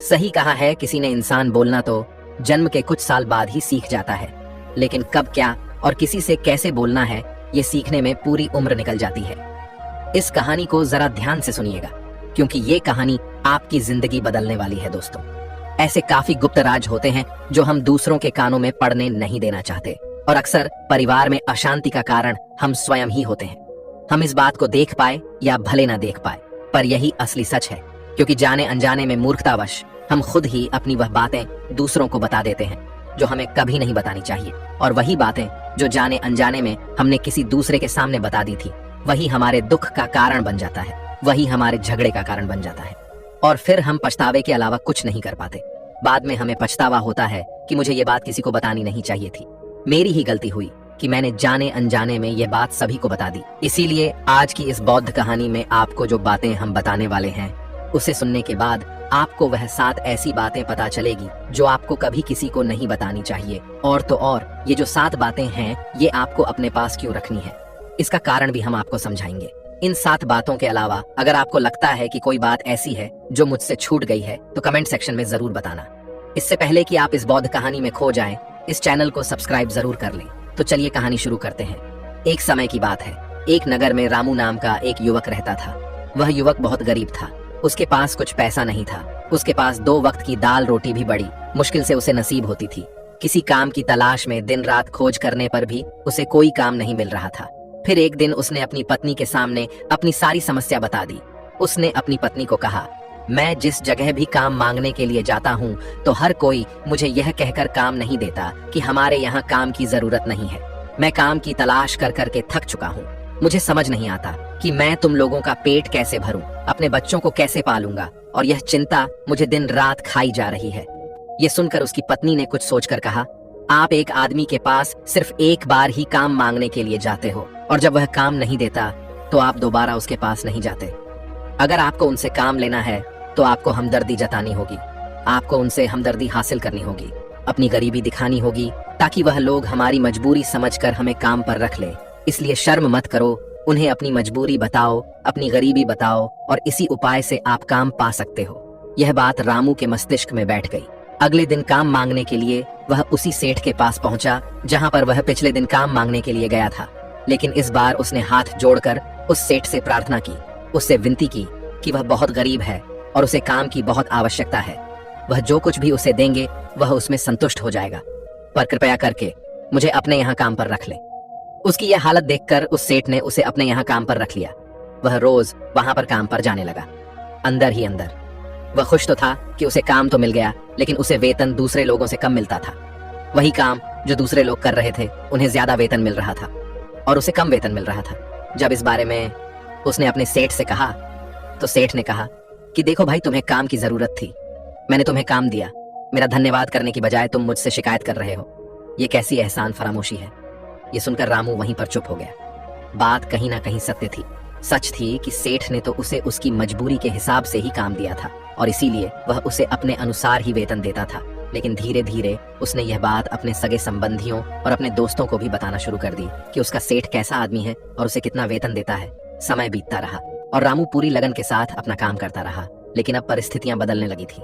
सही कहा है किसी ने, इंसान बोलना तो जन्म के कुछ साल बाद ही सीख जाता है, लेकिन कब, क्या और किसी से कैसे बोलना है, ये सीखने में पूरी उम्र निकल जाती है। इस कहानी को जरा ध्यान से सुनिएगा, क्योंकि ये कहानी आपकी जिंदगी बदलने वाली है दोस्तों। ऐसे काफी गुप्त राज होते हैं जो हम दूसरों के कानों में पड़ने नहीं देना चाहते, और अक्सर परिवार में अशांति का कारण हम स्वयं ही होते हैं। हम इस बात को देख पाए या भले ना देख पाए, पर यही असली सच है, क्योंकि जाने अनजाने में मूर्खतावश हम खुद ही अपनी वह बातें दूसरों को बता देते हैं जो हमें कभी नहीं बतानी चाहिए, और वही बातें जो जाने अनजाने में हमने किसी दूसरे के सामने बता दी थी, वही हमारे दुख का कारण बन जाता है, वही हमारे झगड़े का कारण बन जाता है, और फिर हम पछतावे के अलावा कुछ नहीं कर पाते। बाद में हमें पछतावा होता है कि मुझे ये बात किसी को बतानी नहीं चाहिए थी, मेरी ही गलती हुई कि मैंने जाने अनजाने में ये बात सभी को बता दी। इसीलिए आज की इस बौद्ध कहानी में आपको जो बातें हम बताने वाले हैं, उसे सुनने के बाद आपको वह 7 ऐसी बातें पता चलेगी जो आपको कभी किसी को नहीं बतानी चाहिए। और तो और, ये जो 7 बातें हैं, ये आपको अपने पास क्यों रखनी है, इसका कारण भी हम आपको समझाएंगे। इन 7 बातों के अलावा अगर आपको लगता है कि कोई बात ऐसी है जो मुझसे छूट गई है, तो कमेंट सेक्शन में जरूर बताना। इससे पहले कि आप इस बौद्ध कहानी में खो जाएं, इस चैनल को सब्सक्राइब जरूर कर लें। तो चलिए कहानी शुरू करते हैं। एक समय की बात है, एक नगर में रामू नाम का एक युवक रहता था। वह युवक बहुत गरीब था, उसके पास कुछ पैसा नहीं था, उसके पास 2 वक्त की दाल रोटी भी बड़ी मुश्किल से उसे नसीब होती थी। किसी काम की तलाश में दिन रात खोज करने पर भी उसे कोई काम नहीं मिल रहा था। फिर एक दिन उसने अपनी पत्नी के सामने अपनी सारी समस्या बता दी। उसने अपनी पत्नी को कहा, मैं जिस जगह भी काम मांगने के लिए जाता हूँ तो हर कोई मुझे यह कहकर काम नहीं देता कि हमारे यहाँ काम की जरूरत नहीं है। मैं काम की तलाश कर करके थक चुका हूँ। मुझे समझ नहीं आता कि मैं तुम लोगों का पेट कैसे भरूं, अपने बच्चों को कैसे पालूंगा, और यह चिंता मुझे दिन रात खाई जा रही है। ये सुनकर उसकी पत्नी ने कुछ सोचकर कहा, आप एक आदमी के पास सिर्फ एक बार ही काम मांगने के लिए जाते हो, और जब वह काम नहीं देता तो आप दोबारा उसके पास नहीं जाते। अगर आपको उनसे काम लेना है तो आपको हमदर्दी जतानी होगी, आपको उनसे हमदर्दी हासिल करनी होगी, अपनी गरीबी दिखानी होगी, ताकि वह लोग हमारी मजबूरी समझकर हमें काम पर रख ले। इसलिए शर्म मत करो, उन्हें अपनी मजबूरी बताओ, अपनी गरीबी बताओ, और इसी उपाय से आप काम पा सकते हो। यह बात रामू के मस्तिष्क में बैठ गई। अगले दिन काम मांगने के लिए वह उसी सेठ के पास पहुंचा जहां पर वह पिछले दिन काम मांगने के लिए गया था। लेकिन इस बार उसने हाथ जोड़कर उस सेठ से प्रार्थना की, उससे विनती की कि वह बहुत गरीब है और उसे काम की बहुत आवश्यकता है। वह जो कुछ भी उसे देंगे वह उसमें संतुष्ट हो जाएगा, पर कृपया करके मुझे अपने यहाँ काम पर रख ले। उसकी यह हालत देखकर उस सेठ ने उसे अपने यहाँ काम पर रख लिया। वह रोज वहां पर काम पर जाने लगा। अंदर ही अंदर वह खुश तो था कि उसे काम तो मिल गया, लेकिन उसे वेतन दूसरे लोगों से कम मिलता था। वही काम जो दूसरे लोग कर रहे थे, उन्हें ज्यादा वेतन मिल रहा था और उसे कम वेतन मिल रहा था। जब इस बारे में उसने अपने सेठ से कहा तो सेठ ने कहा कि देखो भाई, तुम्हें काम की जरूरत थी, मैंने तुम्हें काम दिया, मेरा धन्यवाद करने की बजाय तुम मुझसे शिकायत कर रहे हो। ये कैसी एहसान फरामोशी है। ये सुनकर रामू वहीं पर चुप हो गया। बात कहीं ना कहीं सत्य थी। सच थी कि सेठ ने तो उसे उसकी मजबूरी के हिसाब से ही काम दिया था, और इसीलिए वह उसे अपने अनुसार ही वेतन देता था। लेकिन धीरे धीरे उसने यह बात अपने सगे संबंधियों और अपने दोस्तों को भी बताना शुरू कर दी कि उसका सेठ कैसा आदमी है और उसे कितना वेतन देता है। समय बीतता रहा और रामू पूरी लगन के साथ अपना काम करता रहा, लेकिन अब परिस्थितियां बदलने लगी थी।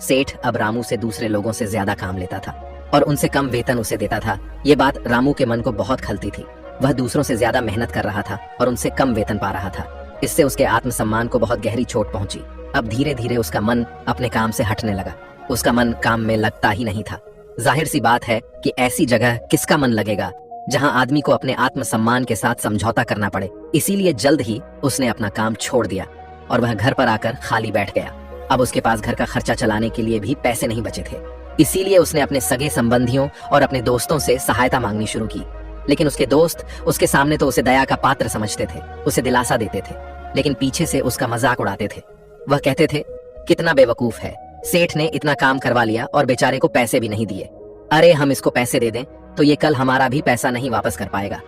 सेठ अब रामू से दूसरे लोगों से ज्यादा काम लेता था और उनसे कम वेतन उसे देता था। ये बात रामू के मन को बहुत खलती थी। वह दूसरों से ज्यादा मेहनत कर रहा था और उनसे कम वेतन पा रहा था। इससे उसके आत्मसम्मान को बहुत गहरी चोट पहुंची। अब धीरे धीरे उसका मन अपने काम से हटने लगा। उसका मन काम में लगता ही नहीं था। जाहिर सी बात है कि ऐसी जगह किसका मन लगेगा जहां आदमी को अपने आत्मसम्मान के साथ समझौता करना पड़े। इसीलिए जल्द ही उसने अपना काम छोड़ दिया और वह घर पर आकर खाली बैठ गया। अब उसके पास घर का खर्चा चलाने के लिए भी पैसे नहीं बचे थे। इसीलिए उसने अपने सगे संबंधियों और अपने दोस्तों से सहायता मांगनी शुरू की। लेकिन उसके दोस्त उसके सामने तो उसे दया का पात्र समझते थे, उसे दिलासा देते थे, लेकिन पीछे से उसका मजाक उड़ाते थे। वह कहते थे, कितना बेवकूफ है, सेठ ने इतना काम करवा लिया और बेचारे को पैसे भी नहीं दिए। अरे हम इसको पैसे दे दें तो ये कल हमारा भी पैसा नहीं वापस कर पाएगा।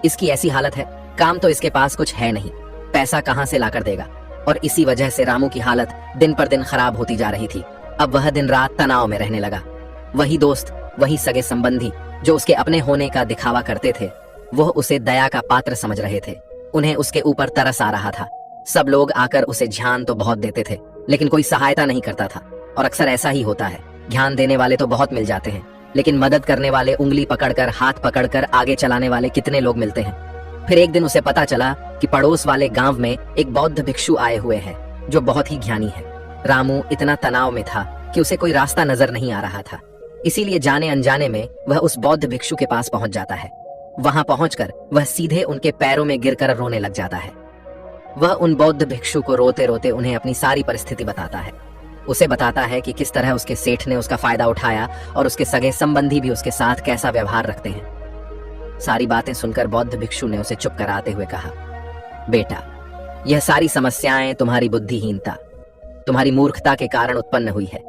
इसकी ऐसी हालत है, काम तो इसके पास कुछ है नहीं, पैसा कहां से लाकर देगा। और इसी वजह से रामू की हालत दिन पर दिन खराब होती जा रही थी। अब वह दिन रात तनाव में रहने लगा। वही दोस्त, वही सगे संबंधी जो उसके अपने होने का दिखावा करते थे, वह उसे दया का पात्र समझ रहे थे। उन्हें उसके ऊपर तरस आ रहा था। सब लोग आकर उसे ध्यान तो बहुत देते थे, लेकिन कोई सहायता नहीं करता था। और अक्सर ऐसा ही होता है। ध्यान देने वाले तो बहुत मिल जाते हैं, लेकिन मदद करने वाले, उंगली पकड़कर, हाथ पकड़कर आगे चलाने वाले कितने लोग मिलते हैं। फिर एक दिन उसे पता चला कि पड़ोस वाले गांव में एक बौद्ध भिक्षु आए हुए हैं जो बहुत ही ज्ञानी है। रामू इतना तनाव में था कि उसे कोई रास्ता नजर नहीं आ रहा था। इसीलिए जाने अनजाने में वह उस बौद्ध भिक्षु के पास पहुंच जाता है। वहां पहुंचकर वह सीधे उनके पैरों में गिरकर रोने लग जाता है। वह उन बौद्ध भिक्षु को रोते रोते उन्हें अपनी सारी परिस्थिति बताता है। उसे बताता है कि किस तरह उसके सेठ ने उसका फायदा उठाया और उसके सगे संबंधी भी उसके साथ कैसा व्यवहार रखते हैं। सारी बातें सुनकर बौद्ध भिक्षु ने उसे चुप कराते हुए कहा, बेटा, यह सारी समस्याएं तुम्हारी बुद्धिहीनता, तुम्हारी मूर्खता के कारण उत्पन्न हुई है।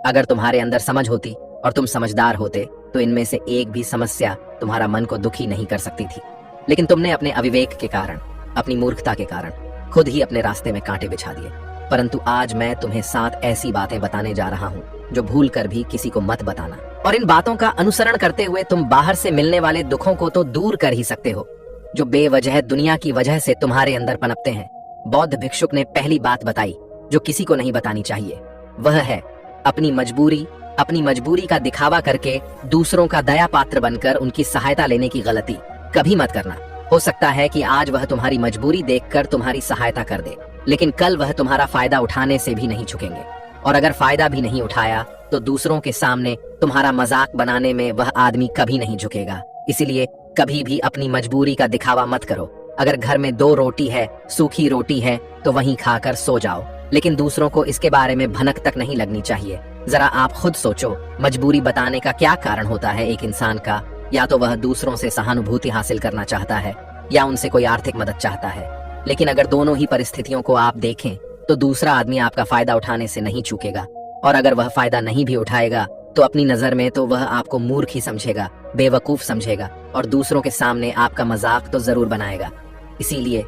अगर तुम्हारे अंदर समझ होती और तुम समझदार होते तो इनमें से एक भी समस्या तुम्हारा मन को दुखी नहीं कर सकती थी। लेकिन तुमने अपने अविवेक के कारण, अपनी मूर्खता के कारण खुद ही अपने रास्ते में कांटे बिछा दिए। परंतु आज मैं तुम्हें 7 ऐसी बातें बताने जा रहा हूँ जो भूल कर भी किसी को मत बताना, और इन बातों का अनुसरण करते हुए तुम बाहर से मिलने वाले दुखों को तो दूर कर ही सकते हो जो बेवजह दुनिया की वजह से तुम्हारे अंदर पनपते हैं। बौद्ध भिक्षुक ने पहली बात बताई जो किसी को नहीं बतानी चाहिए। वह है अपनी मजबूरी का दिखावा करके दूसरों का दया पात्र बनकर उनकी सहायता लेने की गलती कभी मत करना। हो सकता है कि आज वह तुम्हारी मजबूरी देखकर तुम्हारी सहायता कर दे, लेकिन कल वह तुम्हारा फायदा उठाने से भी नहीं चुकेंगे। और अगर फायदा भी नहीं उठाया तो दूसरों के सामने तुम्हारा मजाक बनाने में वह आदमी कभी नहीं झुकेगा। इसीलिए कभी भी अपनी मजबूरी का दिखावा मत करो। अगर घर में 2 रोटी है, सूखी रोटी है, तो वहीं खाकर सो जाओ, लेकिन दूसरों को इसके बारे में भनक तक नहीं लगनी चाहिए। जरा आप खुद सोचो, मजबूरी बताने का क्या कारण होता है एक इंसान का? या तो वह दूसरों से सहानुभूति हासिल करना चाहता है या उनसे कोई आर्थिक मदद चाहता है। लेकिन अगर दोनों ही परिस्थितियों को आप देखें तो दूसरा आदमी आपका फायदा उठाने से नहीं चूकेगा, और अगर वह फायदा नहीं भी उठाएगा तो अपनी नजर में तो वह आपको मूर्ख ही समझेगा, बेवकूफ समझेगा, और दूसरों के सामने आपका मजाक तो जरूर बनाएगा। इसीलिए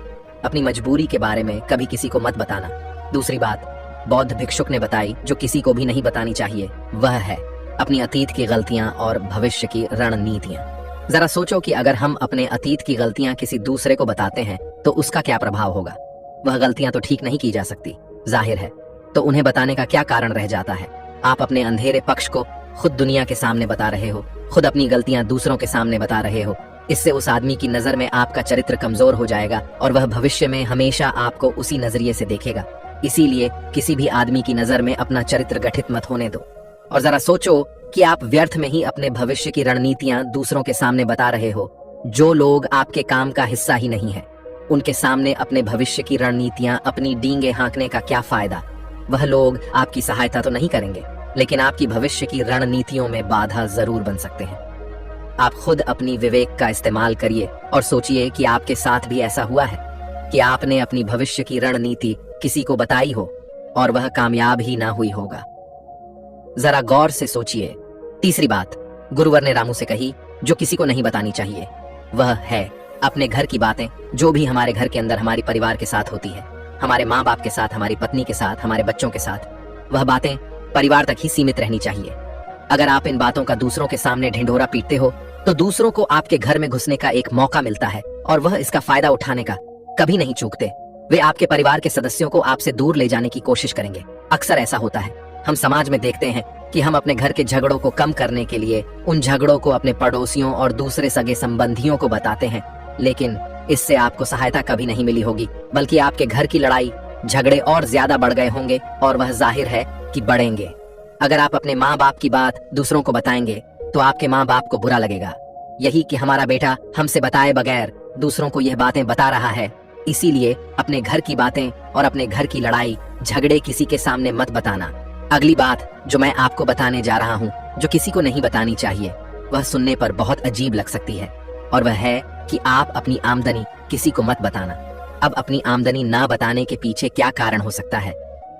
अपनी मजबूरी के बारे में कभी किसी को मत बताना। दूसरी बात बौद्ध भिक्षुक ने बताई जो किसी को भी नहीं बतानी चाहिए, वह है अपनी अतीत की गलतियां और भविष्य की रणनीतियां। जरा सोचो कि अगर हम अपने अतीत की गलतियां किसी दूसरे को बताते हैं तो उसका क्या प्रभाव होगा। वह गलतियां तो ठीक नहीं की जा सकती, जाहिर है, तो उन्हें बताने का क्या कारण रह जाता है? आप अपने अंधेरे पक्ष को खुद दुनिया के सामने बता रहे हो, खुद अपनी गलतियां दूसरों के सामने बता रहे हो। इससे उस आदमी की नजर में आपका चरित्र कमजोर हो जाएगा और वह भविष्य में हमेशा आपको उसी नजरिए से देखेगा। इसीलिए किसी भी आदमी की नजर में अपना चरित्र गठित मत होने दो। और जरा सोचो कि आप व्यर्थ में ही अपने भविष्य की रणनीतियां दूसरों के सामने बता रहे हो। जो लोग आपके काम का हिस्सा ही नहीं है, उनके सामने अपने भविष्य की रणनीतियां, अपनी डींगे हाँकने का क्या फायदा? वह लोग आपकी सहायता तो नहीं करेंगे, लेकिन आपकी भविष्य की रणनीतियों में बाधा जरूर बन सकते हैं। आप खुद अपनी विवेक का इस्तेमाल करिए और सोचिए कि आपके साथ भी ऐसा हुआ है कि आपने अपनी भविष्य की रणनीति किसी को बताई हो और वह कामयाब ही ना हुई होगा। जरा गौर से सोचिए। तीसरी बात गुरुवर ने रामू से कही जो किसी को नहीं बतानी चाहिए, वह है अपने घर की बातें, जो भी हमारे घर के अंदर हमारे परिवार के साथ होती है, हमारे माँ बाप के साथ, हमारी पत्नी के साथ, हमारे बच्चों के साथ। वह बातें परिवार तक ही सीमित रहनी चाहिए। अगर आप इन बातों का दूसरों के सामने ढिंढोरा पीटते हो तो दूसरों को आपके घर में घुसने का एक मौका मिलता है और वह इसका फायदा उठाने का कभी नहीं चूकते। वे आपके परिवार के सदस्यों को आपसे दूर ले जाने की कोशिश करेंगे। अक्सर ऐसा होता है, हम समाज में देखते हैं कि हम अपने घर के झगड़ों को कम करने के लिए उन झगड़ों को अपने पड़ोसियों और दूसरे सगे संबंधियों को बताते हैं, लेकिन इससे आपको सहायता कभी नहीं मिली होगी, बल्कि आपके घर की लड़ाई झगड़े और ज्यादा बढ़ गए होंगे और वह जाहिर है कि बढ़ेंगे। अगर आप अपने माँ बाप की बात दूसरों को बताएंगे तो आपके माँ बाप को बुरा लगेगा, यही कि हमारा बेटा हमसे बताए बगैर दूसरों को यह बातें बता रहा है। इसीलिए अपने घर की बातें और अपने घर की लड़ाई झगड़े किसी के सामने मत बताना। अगली बात जो मैं आपको बताने जा रहा हूँ, जो किसी को नहीं बतानी चाहिए, वह सुनने पर बहुत अजीब लग सकती है, और वह है कि आप अपनी आमदनी किसी को मत बताना। अब अपनी आमदनी ना बताने के पीछे क्या कारण हो सकता है?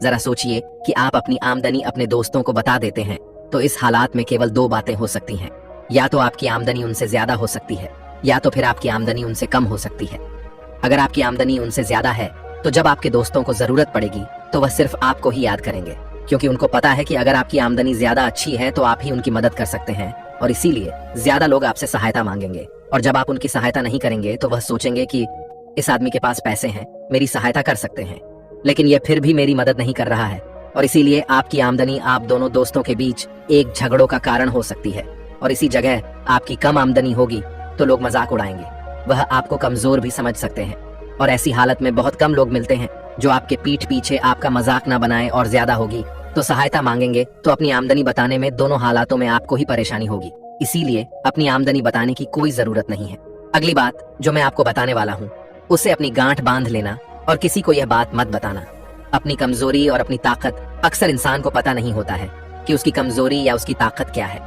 जरा सोचिए कि आप अपनी आमदनी अपने दोस्तों को बता देते हैं तो इस हालात में केवल 2 बातें हो सकती हैं। या तो आपकी आमदनी उनसे ज्यादा हो सकती है, या तो फिर आपकी आमदनी उनसे कम हो सकती है। अगर आपकी आमदनी उनसे ज्यादा है तो जब आपके दोस्तों को जरूरत पड़ेगी तो वह सिर्फ आपको ही याद करेंगे, क्योंकि उनको पता है कि अगर आपकी आमदनी ज्यादा अच्छी है तो आप ही उनकी मदद कर सकते हैं, और इसीलिए ज्यादा लोग आपसे सहायता मांगेंगे। और जब आप उनकी सहायता नहीं करेंगे तो वह सोचेंगे कि इस आदमी के पास पैसे हैं, मेरी सहायता कर सकते हैं, लेकिन यह फिर भी मेरी मदद नहीं कर रहा है। और इसीलिए आपकी आमदनी आप दोनों दोस्तों के बीच एक झगड़ों का कारण हो सकती है। और इसी जगह आपकी कम आमदनी होगी तो लोग मजाक उड़ाएंगे, वह आपको कमजोर भी समझ सकते हैं। और ऐसी हालत में बहुत कम लोग मिलते हैं जो आपके पीठ पीछे आपका मजाक ना बनाए, और ज्यादा होगी तो सहायता मांगेंगे, तो अपनी आमदनी बताने में दोनों हालातों में आपको ही परेशानी होगी। इसीलिए अपनी आमदनी बताने की कोई जरूरत नहीं है। अगली बात जो मैं आपको बताने वाला हूँ, उसे अपनी गांठ बांध लेना और किसी को यह बात मत बताना। अपनी कमजोरी और अपनी ताकत अक्सर इंसान को पता नहीं होता है कि उसकी कमजोरी या उसकी ताकत क्या है।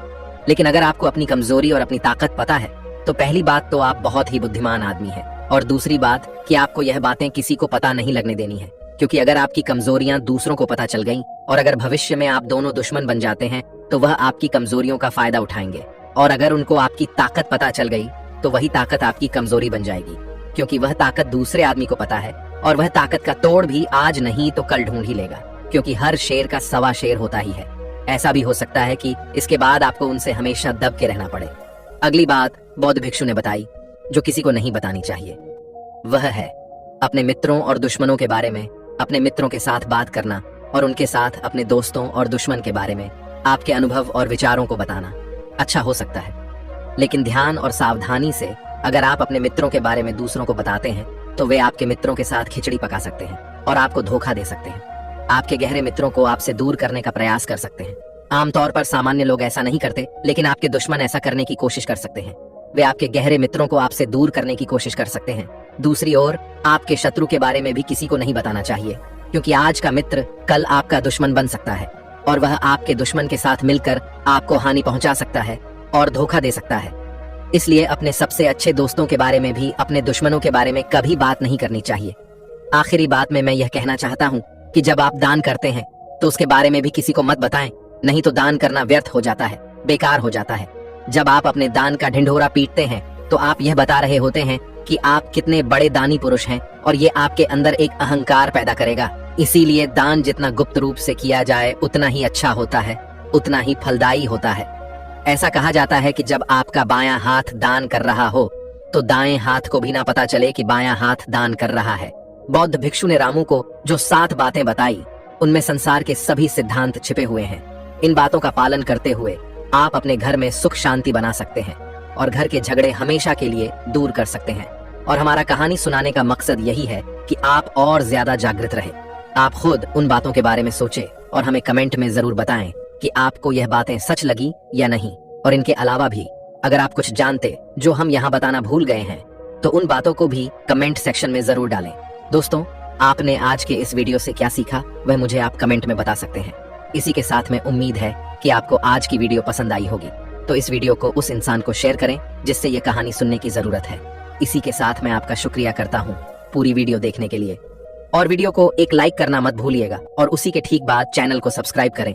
लेकिन अगर आपको अपनी कमजोरी और अपनी ताकत पता है तो पहली बात तो आप बहुत ही बुद्धिमान आदमी हैं, और दूसरी बात कि आपको यह बातें किसी को पता नहीं लगने देनी है। क्योंकि अगर आपकी कमजोरियां दूसरों को पता चल गईं और अगर भविष्य में आप दोनों दुश्मन बन जाते हैं तो वह आपकी कमजोरियों का फायदा उठाएंगे, और अगर उनको आपकी ताकत पता चल गई तो वही ताकत आपकी कमजोरी बन जाएगी। क्योंकि वह ताकत दूसरे आदमी को पता है, और वह ताकत का तोड़ भी आज नहीं तो कल ढूंढ ही लेगा, क्योंकि हर शेर का सवा शेर होता ही है। ऐसा भी हो सकता है कि इसके बाद आपको उनसे हमेशा दब के रहना पड़े। अगली बात बौद्ध भिक्षु ने बताई जो किसी को नहीं बतानी चाहिए, वह है अपने मित्रों और दुश्मनों के बारे में अपने मित्रों के साथ बात करना, और उनके साथ अपने दोस्तों और दुश्मन के बारे में आपके अनुभव और विचारों को बताना अच्छा हो सकता है। लेकिन ध्यान और सावधानी से अगर आप अपने मित्रों के बारे में दूसरों को बताते हैं तो वे आपके मित्रों के साथ खिचड़ी पका सकते हैं और आपको धोखा दे सकते हैं। आपके गहरे मित्रों को आपसे दूर करने का प्रयास कर सकते हैं। आमतौर पर सामान्य लोग ऐसा नहीं करते, लेकिन आपके दुश्मन ऐसा करने की कोशिश कर सकते हैं। वे आपके गहरे मित्रों को आपसे दूर करने की कोशिश कर सकते हैं। दूसरी ओर आपके शत्रु के बारे में भी किसी को नहीं बताना चाहिए, क्योंकि आज का मित्र कल आपका दुश्मन बन सकता है, और वह आपके दुश्मन के साथ मिलकर आपको हानि पहुंचा सकता है और धोखा दे सकता है। इसलिए अपने सबसे अच्छे दोस्तों के बारे में भी अपने दुश्मनों के बारे में कभी बात नहीं करनी चाहिए। आखिरी बात में मैं यह कहना चाहता हूँ कि जब आप दान करते हैं तो उसके बारे में भी किसी को मत बताएं, नहीं तो दान करना व्यर्थ हो जाता है, बेकार हो जाता है। जब आप अपने दान का ढिंढोरा पीटते हैं तो आप यह बता रहे होते हैं कि आप कितने बड़े दानी पुरुष हैं, और ये आपके अंदर एक अहंकार पैदा करेगा। इसीलिए दान जितना गुप्त रूप से किया जाए उतना ही अच्छा होता है, उतना ही फलदायी होता है। ऐसा कहा जाता है कि जब आपका बायां हाथ दान कर रहा हो तो दाएं हाथ को भी ना पता चले कि बायां हाथ दान कर रहा है। बौद्ध भिक्षु ने रामू को जो 7 बातें बताई उनमें संसार के सभी सिद्धांत छिपे हुए हैं। इन बातों का पालन करते हुए आप अपने घर में सुख शांति बना सकते हैं और घर के झगड़े हमेशा के लिए दूर कर सकते हैं। और हमारा कहानी सुनाने का मकसद यही है कि आप और ज्यादा जागृत रहे। आप खुद उन बातों के बारे में सोचें और हमें कमेंट में जरूर बताएं कि आपको यह बातें सच लगी या नहीं। और इनके अलावा भी अगर आप कुछ जानते जो हम यहाँ बताना भूल गए हैं तो उन बातों को भी कमेंट सेक्शन में जरूर डालें। दोस्तों, आपने आज के इस वीडियो से क्या सीखा वह मुझे आप कमेंट में बता सकते हैं। इसी के साथ में उम्मीद है कि आपको आज की वीडियो पसंद आई होगी, तो इस वीडियो को उस इंसान को शेयर करें जिससे ये कहानी सुनने की जरूरत है। इसी के साथ मैं आपका शुक्रिया करता हूँ पूरी वीडियो देखने के लिए, और वीडियो को एक लाइक करना मत भूलिएगा, और उसी के ठीक बाद चैनल को सब्सक्राइब करें